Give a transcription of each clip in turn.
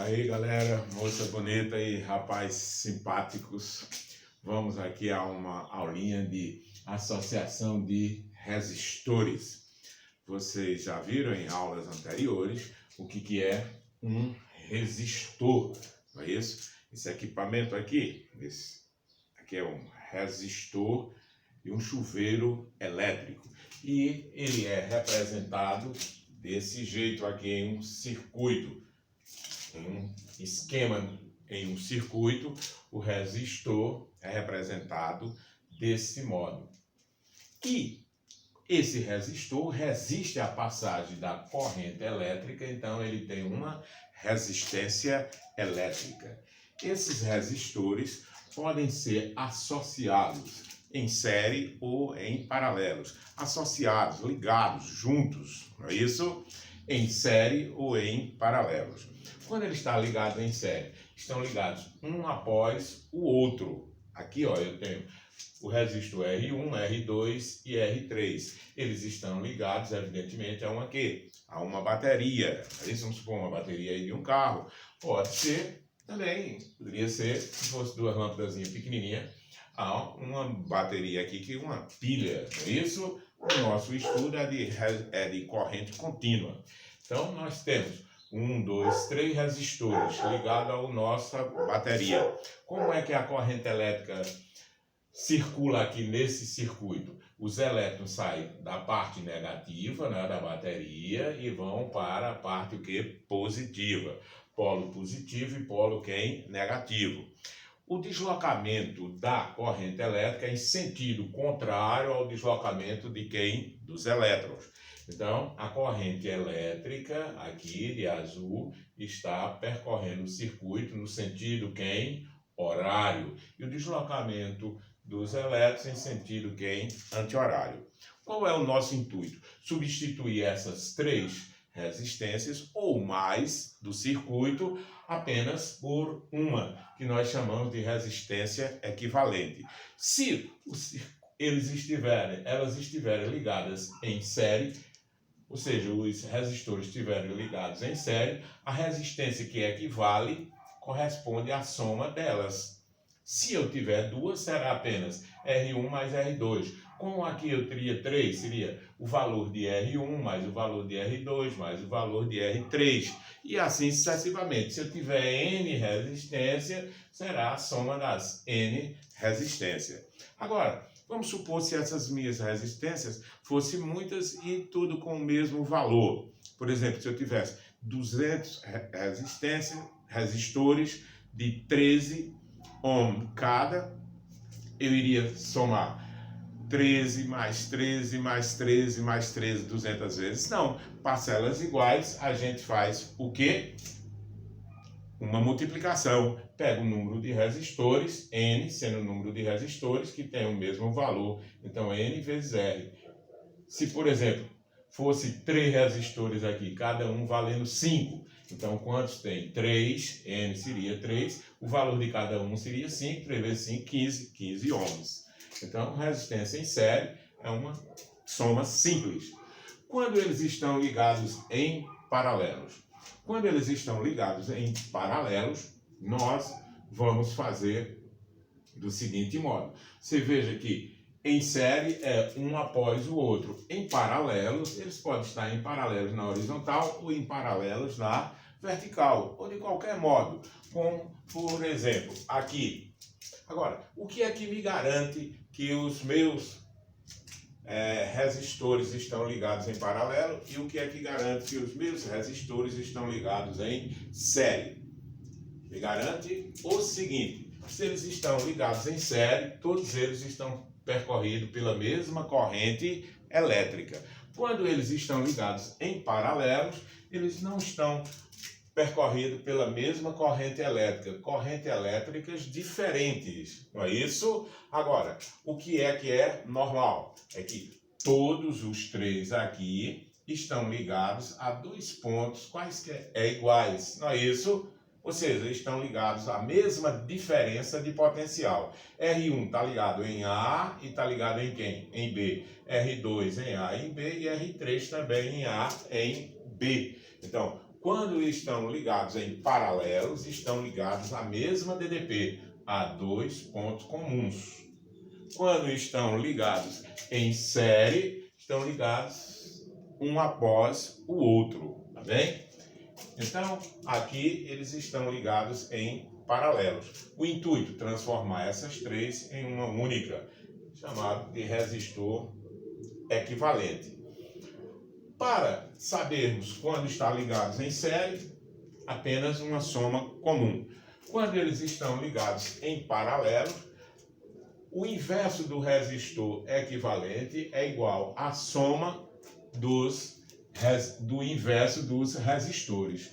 Aí galera, moça bonita e rapaz simpáticos, vamos aqui a uma aulinha de associação de resistores. Vocês já viram em aulas anteriores o que é um resistor, não é isso? Esse equipamento aqui, esse aqui é um resistor e um chuveiro elétrico. E ele é representado desse jeito aqui em um circuito. Em um esquema, em um circuito, o resistor é representado desse modo. E esse resistor resiste à passagem da corrente elétrica, então ele tem uma resistência elétrica. Esses resistores podem ser associados em série ou em paralelos. Associados, ligados, juntos, não é isso? Em série ou em paralelos. Quando ele está ligado em série, estão ligados um após o outro. Aqui, ó, eu tenho o resistor R1, R2 e R3. Eles estão ligados, evidentemente, a uma quê? A uma bateria. Aí, vamos supor uma bateria aí de um carro. Pode ser também, poderia ser, se fosse duas lâmpadas pequenininhas, uma bateria aqui que uma pilha. Isso, o nosso estudo é de corrente contínua. Então, nós temos 1, 2, 3 resistores ligados à nossa bateria. Como é que a corrente elétrica circula aqui nesse circuito? Os elétrons saem da parte negativa, né, da bateria e vão para a parte positiva. Polo positivo e polo negativo. O deslocamento da corrente elétrica é em sentido contrário ao deslocamento dos elétrons. Então, a corrente elétrica, aqui de azul, está percorrendo o circuito no sentido horário. E o deslocamento dos elétrons em sentido anti-horário. Qual é o nosso intuito? Substituir essas três resistências ou mais do circuito apenas por uma, que nós chamamos de resistência equivalente. Se elas estiverem ligadas em série, ou seja, os resistores estiverem ligados em série, a resistência que equivale corresponde à soma delas. Se eu tiver duas, será apenas R1 mais R2. Como aqui eu teria 3, seria o valor de R1 mais o valor de R2 mais o valor de R3. E assim sucessivamente. Se eu tiver N resistência, será a soma das N resistências. Agora, vamos supor se essas minhas resistências fossem muitas e tudo com o mesmo valor. Por exemplo, se eu tivesse 200 resistores de 13 ohms cada, eu iria somar 13 mais 13 mais 13 mais 13 200 vezes. Não, parcelas iguais, a gente faz o quê? Uma multiplicação. Pega o número de resistores, N, sendo o número de resistores que tem o mesmo valor. Então, N vezes R. Se, por exemplo, fosse 3 resistores aqui, cada um valendo 5. Então, quantos tem? 3, N seria 3. O valor de cada um seria 5. 3 vezes 5, 15 ohms. Então, resistência em série é uma soma simples. Quando eles estão ligados em paralelos? Quando eles estão ligados em paralelos, nós vamos fazer do seguinte modo. Você veja que em série é um após o outro. Em paralelos, eles podem estar em paralelos na horizontal ou em paralelos na vertical, ou de qualquer modo. Como, por exemplo, aqui. Agora, o que é que me garante que os meus resistores estão ligados em paralelo e o que é que garante que os meus resistores estão ligados em série? Me garante o seguinte: se eles estão ligados em série, todos eles estão percorridos pela mesma corrente elétrica. Quando eles estão ligados em paralelos, eles não estão percorrido pela mesma corrente elétricas diferentes, não é isso? Agora, o que é normal? É que todos os três aqui estão ligados a dois pontos quaisquer iguais, não é isso? Ou seja, estão ligados à mesma diferença de potencial. R1 está ligado em A e está ligado em quem? Em B. R2 em A e em B e R3 também em A e em B. Então, Quando estão ligados em paralelos, estão ligados à mesma DDP, a 2 pontos comuns. Quando estão ligados em série, estão ligados um após o outro, tá bem? Então, aqui eles estão ligados em paralelos. O intuito é transformar essas três em uma única, chamado de resistor equivalente. Para sabermos quando estão ligados em série, apenas uma soma comum. Quando eles estão ligados em paralelo, o inverso do resistor equivalente é igual à soma do inverso dos resistores.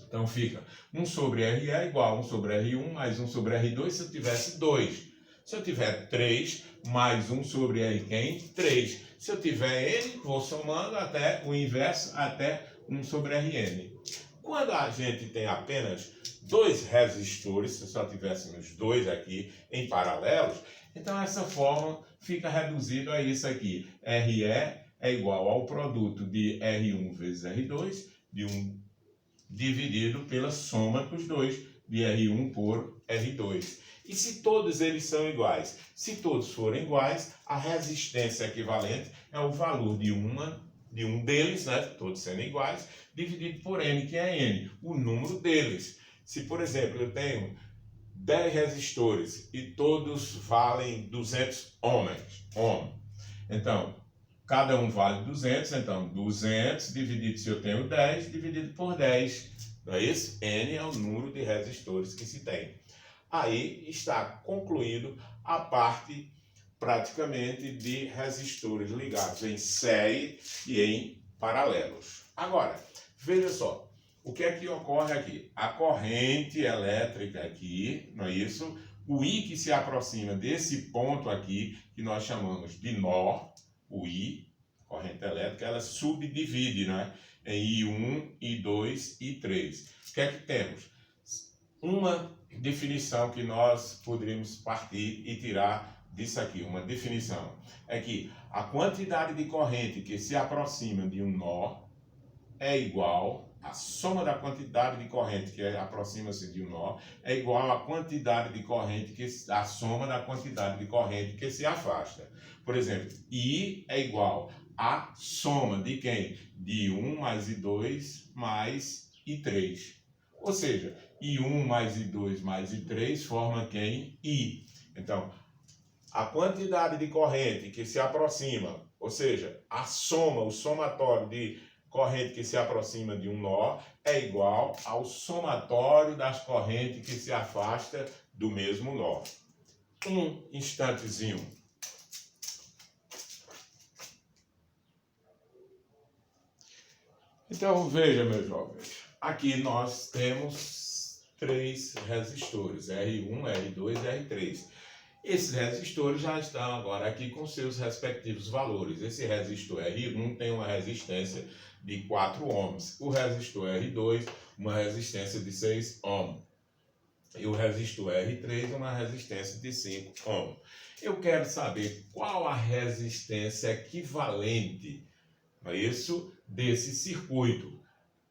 Então fica 1 sobre RE igual a 1 sobre R1 mais 1 sobre R2 se eu tivesse 2. Se eu tiver 3 mais 1 sobre R, 3. Se eu tiver N, vou somando até o inverso, até 1 sobre Rn. Quando a gente tem apenas dois resistores, se só tivéssemos dois aqui em paralelos, então essa forma fica reduzida a isso aqui. RE é igual ao produto de R1 vezes R2, de 1 dividido pela soma dos dois, de R1 por R2. E se todos eles são iguais? Se todos forem iguais, a resistência equivalente é o valor de um deles, né, todos sendo iguais, dividido por N, que é N, o número deles. Se, por exemplo, eu tenho 10 resistores e todos valem 200 ohms, então, cada um vale 200, então 200 dividido, se eu tenho 10, dividido por 10. Não é isso? N é o número de resistores que se tem. Aí está concluído a parte praticamente de resistores ligados em série e em paralelos. Agora, veja só, o que é que ocorre aqui? A corrente elétrica aqui, não é isso? O I que se aproxima desse ponto aqui, que nós chamamos de nó, o I, corrente elétrica, ela subdivide, né, em I1, I2 e I3. O que é que temos? Uma definição que nós poderíamos partir e tirar disso aqui, uma definição, é que a quantidade de corrente que se aproxima de um nó é igual, a soma da quantidade de corrente que aproxima-se de um nó é igual à quantidade de corrente a soma da quantidade de corrente que se afasta. Por exemplo, I é igual à soma de quem? De 1 mais I2 mais I3. Ou seja, I1 mais I2 mais I3 forma quem? I. Então, a quantidade de corrente que se aproxima, ou seja, a soma, o somatório de corrente que se aproxima de um nó é igual ao somatório das correntes que se afasta do mesmo nó. Um instantezinho. Então veja, meus jovens, aqui nós temos três resistores, R1, R2 e R3. Esses resistores já estão agora aqui com seus respectivos valores. Esse resistor R1 tem uma resistência de 4 ohms. O resistor R2, uma resistência de 6 ohms. E o resistor R3, uma resistência de 5 ohms. Eu quero saber qual a resistência equivalente a isso desse circuito.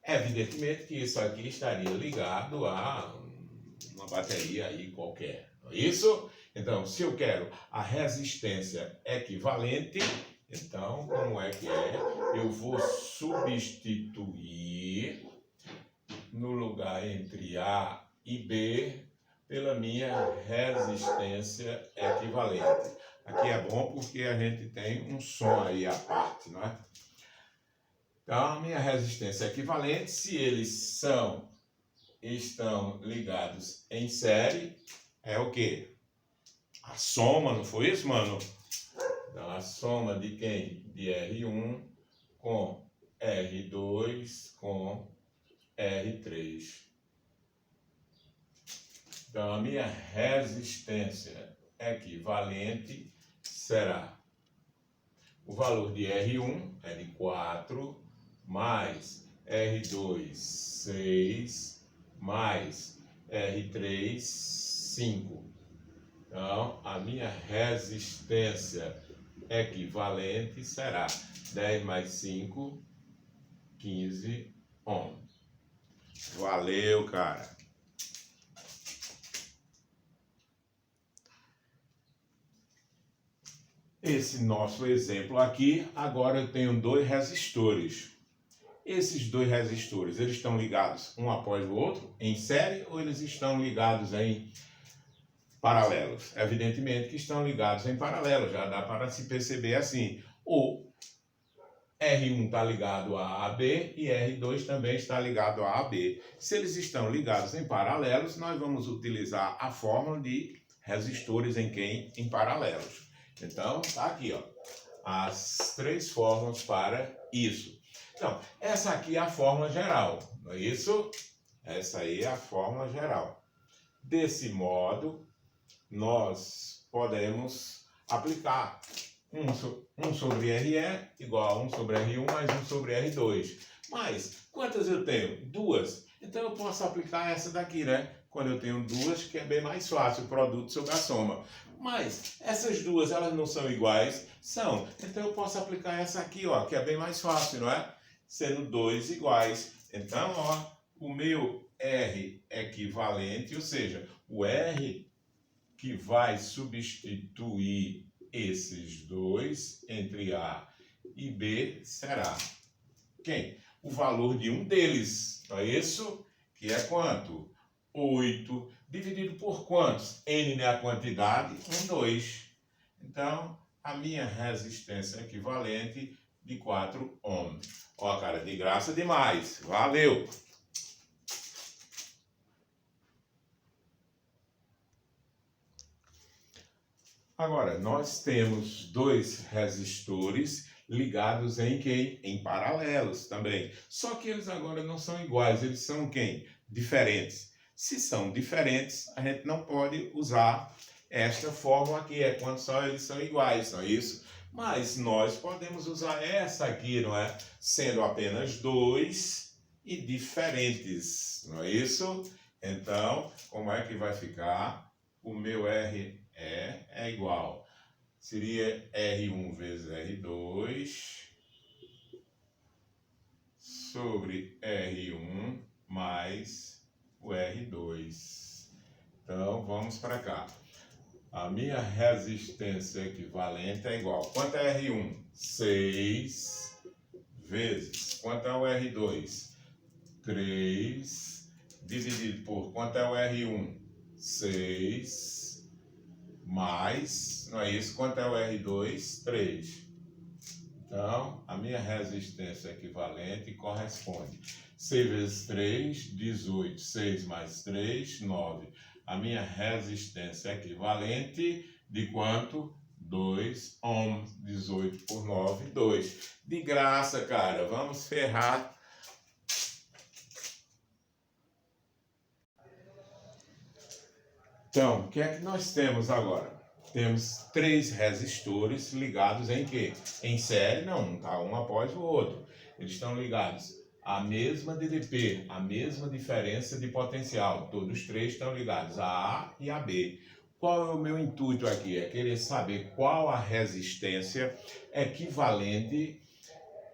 Evidentemente que isso aqui estaria ligado a uma bateria aí qualquer. Não é isso? Então, se eu quero a resistência equivalente, então, como é que é? Eu vou substituir no lugar entre A e B pela minha resistência equivalente. Aqui é bom porque a gente tem um som aí à parte, não é? Então, a minha resistência equivalente, se eles estão ligados em série, é o quê? A soma, não foi isso, mano? Então, a soma de quem? De R1 com R2 com R3. Então, a minha resistência equivalente será o valor de R1 é de 4, mais R2, 6, mais R3, 5. Então, a minha resistência equivalente será 10 mais 5, 15 ohms. Valeu, cara. Esse nosso exemplo aqui, agora eu tenho dois resistores. Esses dois resistores, eles estão ligados um após o outro, em série, ou eles estão ligados em paralelos? Evidentemente que estão ligados em paralelo, já dá para se perceber assim. O R1 está ligado a AB e R2 também está ligado a AB. Se eles estão ligados em paralelos, nós vamos utilizar a fórmula de resistores em paralelos. Então, tá aqui, ó, as três fórmulas para isso. Então, essa aqui é a fórmula geral, não é isso? Essa aí é a fórmula geral. Desse modo, nós podemos aplicar 1 sobre RE igual a 1 sobre R1 mais 1 sobre R2. Mas, quantas eu tenho? Duas. Então, eu posso aplicar essa daqui, né? Quando eu tenho duas, que é bem mais fácil, o produto sobre a soma. Mas, essas duas, elas não são iguais? São. Então, eu posso aplicar essa aqui, ó, que é bem mais fácil, não é? Sendo dois iguais. Então, ó, o meu R equivalente, ou seja, o R que vai substituir esses dois entre A e B será quem? O valor de um deles, não é isso? Que é quanto? 8 dividido por quantos? N é a quantidade, 2. Então, a minha resistência é equivalente de 4 ohms. Ó, cara, de graça demais. Valeu! Agora, nós temos dois resistores ligados em quem? Em paralelos também. Só que eles agora não são iguais, eles são quem? Diferentes. Se são diferentes, a gente não pode usar esta fórmula aqui, é quando só eles são iguais, não é isso? Mas nós podemos usar essa aqui, não é? Sendo apenas dois e diferentes, não é isso? Então, como é que vai ficar? O meu R é igual. Seria R1 vezes R2 sobre R1 mais o R2. Então, vamos para cá. A minha resistência equivalente é igual. Quanto é R1? 6 vezes. Quanto é o R2? 3 dividido por quanto é o R1? 6 mais, não é isso? Quanto é o R2? 3. Então, a minha resistência equivalente corresponde 6 vezes 3, 18. 6 mais 3, 9. A minha resistência equivalente de quanto? 2 ohms. 18 por 9, 2. De graça, cara. Vamos ferrar. Então, o que é que nós temos agora? Temos três resistores ligados em quê? Em série, não, tá um após o outro. Eles estão ligados à mesma DDP, à mesma diferença de potencial. Todos três estão ligados a A e a B. Qual é o meu intuito aqui? É querer saber qual a resistência equivalente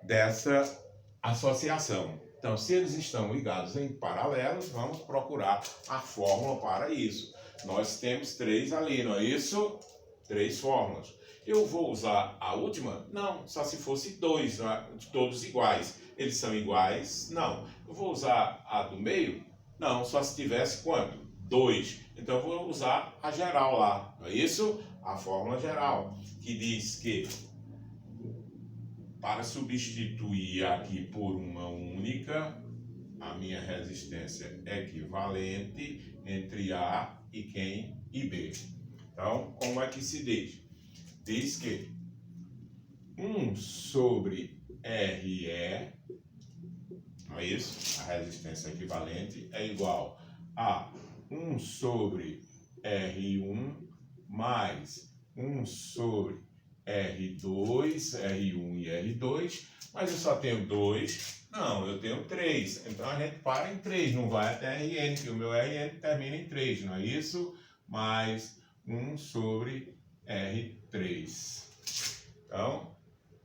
dessa associação. Então, se eles estão ligados em paralelos, vamos procurar a fórmula para isso. Nós temos três ali, não é isso? Três fórmulas. Eu vou usar a última? Não, só se fosse dois, não é? Todos iguais. Eles são iguais? Não. Eu vou usar a do meio? Não, só se tivesse quanto? 2. Então eu vou usar a geral lá, não é isso? A fórmula geral, que diz que para substituir aqui por uma única, a minha resistência é equivalente entre A e quem? E B. Então, como é que se diz? Diz que 1 sobre RE, não é isso? A resistência equivalente é igual a 1 sobre R1 mais 1 sobre R2, R1 e R2, mas eu só tenho 2, não, eu tenho 3, então a gente para em 3, não vai até Rn, que o meu Rn termina em 3, não é isso? Mais 1 sobre R3. Então,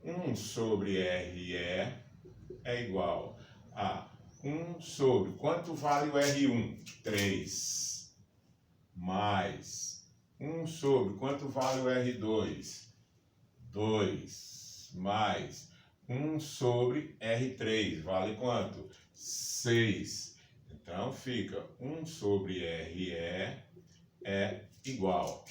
1 sobre RE é igual a 1 sobre. Quanto vale o R1? 3. Mais 1 sobre. Quanto vale o R2? 2. Mais 1 sobre R3. Vale quanto? 6. Então fica 1 sobre RE é igual.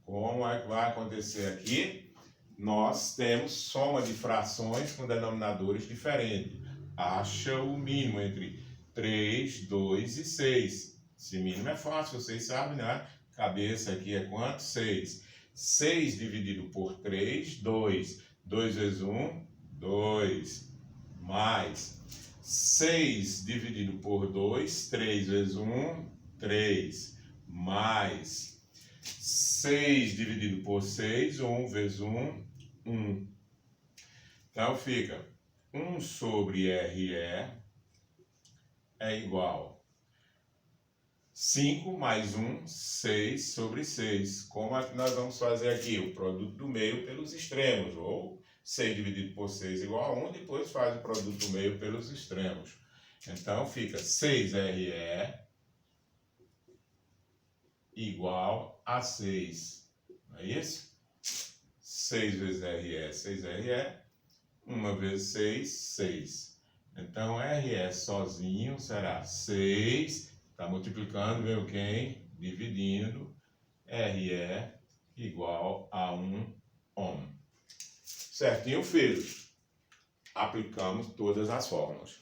Como é que vai acontecer aqui? Nós temos soma de frações com denominadores diferentes. Acha o mínimo entre 3, 2 e 6. Esse mínimo é fácil, vocês sabem, né? Cabeça aqui é quanto? 6. 6 dividido por 3, 2. 2 vezes 1, 2. Mais 6 dividido por 2, 3 vezes 1, 3. Mais 6 dividido por 6, 1 vezes 1, 1. Então fica 1 sobre RE é igual 5 mais 1, 6 sobre 6. Como é que nós vamos fazer aqui? O produto do meio pelos extremos, ou 6 dividido por 6 igual a 1, depois faz o produto do meio pelos extremos. Então fica 6RE igual a 6. Não é isso? 6 vezes RE é 6RE. 1 vezes 6, 6. Então, RE sozinho será 6. Está multiplicando, veio quem? Dividindo. RE igual a 1 ohm. Certinho, filhos? Aplicamos todas as fórmulas.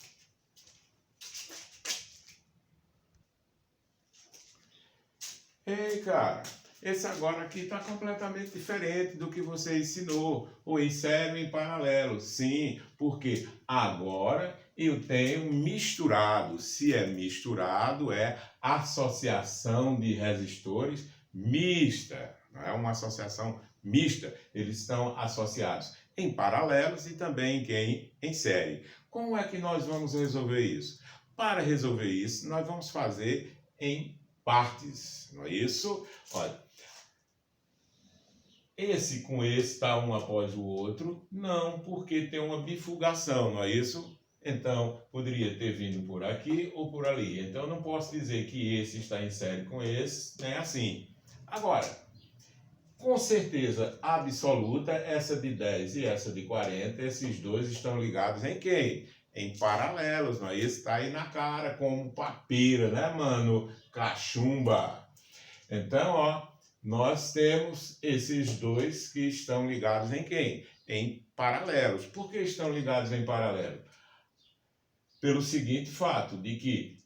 Ei, cara, esse agora aqui está completamente diferente do que você ensinou, ou em série ou em paralelo. Sim, porque agora eu tenho misturado. Se é misturado, é associação de resistores mista. Não é uma associação mista. Eles estão associados em paralelos e também em série. Como é que nós vamos resolver isso? Para resolver isso, nós vamos fazer em partes, não é isso? Olha, esse com esse está um após o outro? Não, porque tem uma bifurcação, não é isso? Então, poderia ter vindo por aqui ou por ali. Então, não posso dizer que esse está em série com esse, nem assim. Agora, com certeza absoluta, essa de 10 e essa de 40, esses dois estão ligados em quem? Em paralelos, não é isso? Está aí na cara, como papira, né, mano? Cachumba. Então, ó, nós temos esses dois que estão ligados em quem? Em paralelos. Por que estão ligados em paralelo? Pelo seguinte fato, de que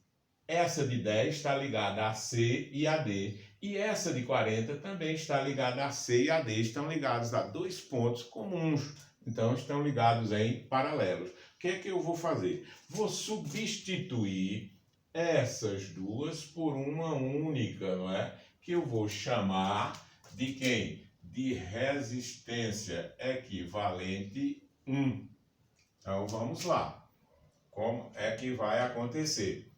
essa de 10 está ligada a C e a D, e essa de 40 também está ligada a C e a D, estão ligados a dois pontos comuns, então estão ligados em paralelos. O que é que eu vou fazer? Vou substituir essas duas por uma única, não é? Que eu vou chamar de quem? De resistência equivalente 1. Então vamos lá. Como é que vai acontecer?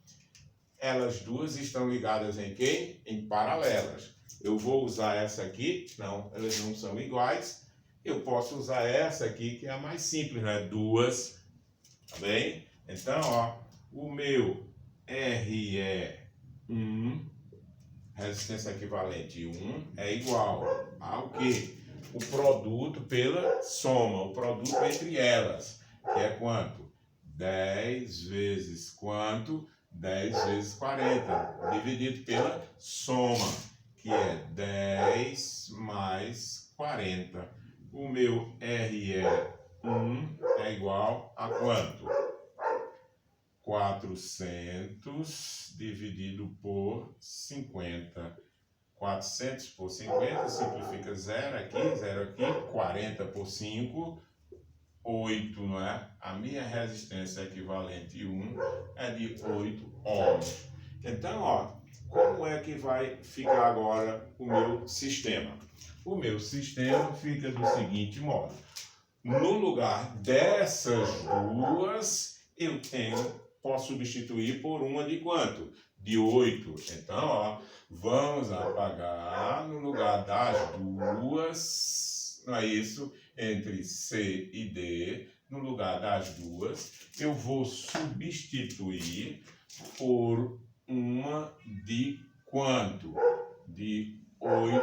Elas duas estão ligadas em quem? Em paralelas. Eu vou usar essa aqui, não, elas não são iguais. Eu posso usar essa aqui, que é a mais simples, né? Duas, tá bem? Então, ó, o meu RE1, resistência equivalente 1, é igual ao quê? O produto pela soma, o produto entre elas, que é quanto? 10 vezes quanto? 10 vezes 40, dividido pela soma, que é 10 mais 40. O meu RE1 é igual a quanto? 400 dividido por 50. 400 por 50, simplifica 0 aqui, 40 por 5, 8, não é? A minha resistência equivalente 1 é de 8 ohms. Então, ó, como é que vai ficar agora o meu sistema? O meu sistema fica do seguinte modo. No lugar dessas duas, eu posso substituir por uma de quanto? De 8. Então, ó, vamos apagar no lugar das duas, não é isso? Entre C e D, no lugar das duas, eu vou substituir por uma de quanto? De 8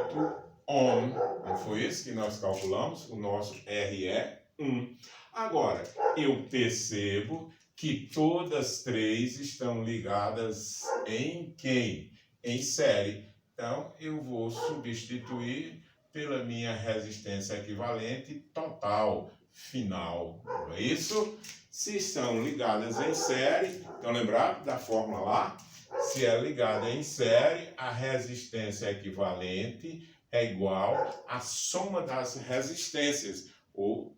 ohm. Não foi isso que nós calculamos? O nosso R é 1. Agora, eu percebo que todas três estão ligadas em quem? Em série. Então, eu vou substituir pela minha resistência equivalente total final. Não é isso? Se estão ligadas em série, então lembrado da fórmula lá? Se é ligada em série, a resistência equivalente é igual à soma das resistências ou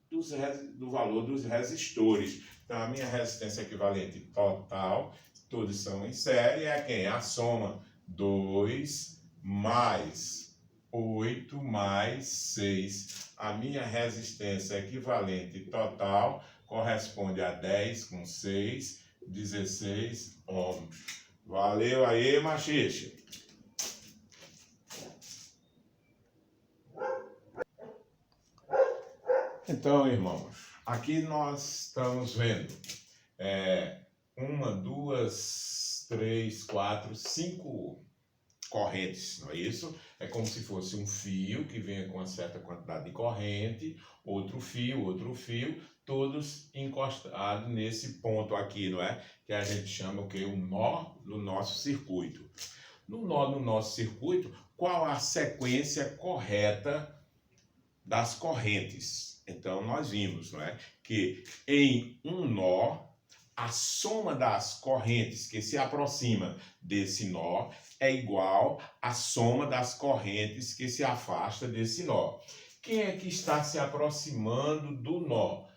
do valor dos resistores. Então, a minha resistência equivalente total, todos são em série, é quem? A soma 2 mais 8 mais 6. A minha resistência equivalente total corresponde a 10 com 6, 16 ohms. Valeu aí, machixe! Então, irmãos, aqui nós estamos vendo 1, 2, 3, 4, 5 correntes, não é isso? É como se fosse um fio que venha com uma certa quantidade de corrente, outro fio, todos encostados nesse ponto aqui, não é? Que a gente chama o quê? Um nó no nosso circuito. No nó no nosso circuito, qual a sequência correta das correntes? Então, nós vimos, não é? Que em um nó, a soma das correntes que se aproxima desse nó é igual à soma das correntes que se afasta desse nó. Quem é que está se aproximando do nó?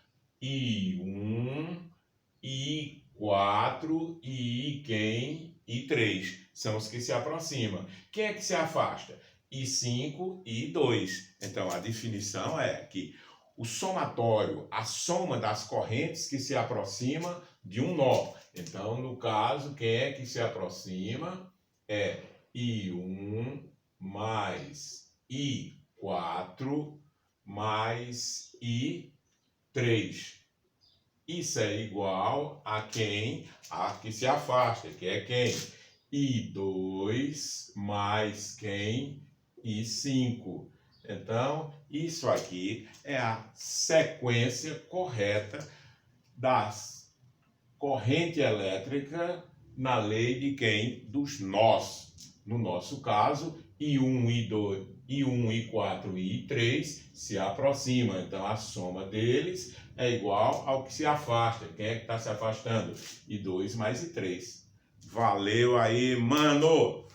I1, I4 e quem? I3 são os que se aproximam. Quem é que se afasta? I5 e I2. Então, a definição é que o somatório, a soma das correntes que se aproxima de um nó. Então, no caso, quem é que se aproxima é I1 mais I4 mais I3. Isso é igual a quem? A que se afasta, que é quem? I2 mais quem? I5. Então, isso aqui é a sequência correta das corrente elétrica na lei de quem? Dos nós. No nosso caso, I1, I2, I1, I4 e I3 se aproximam. Então, a soma deles é igual ao que se afasta. Quem é que está se afastando? I2 mais I3. Valeu aí, mano!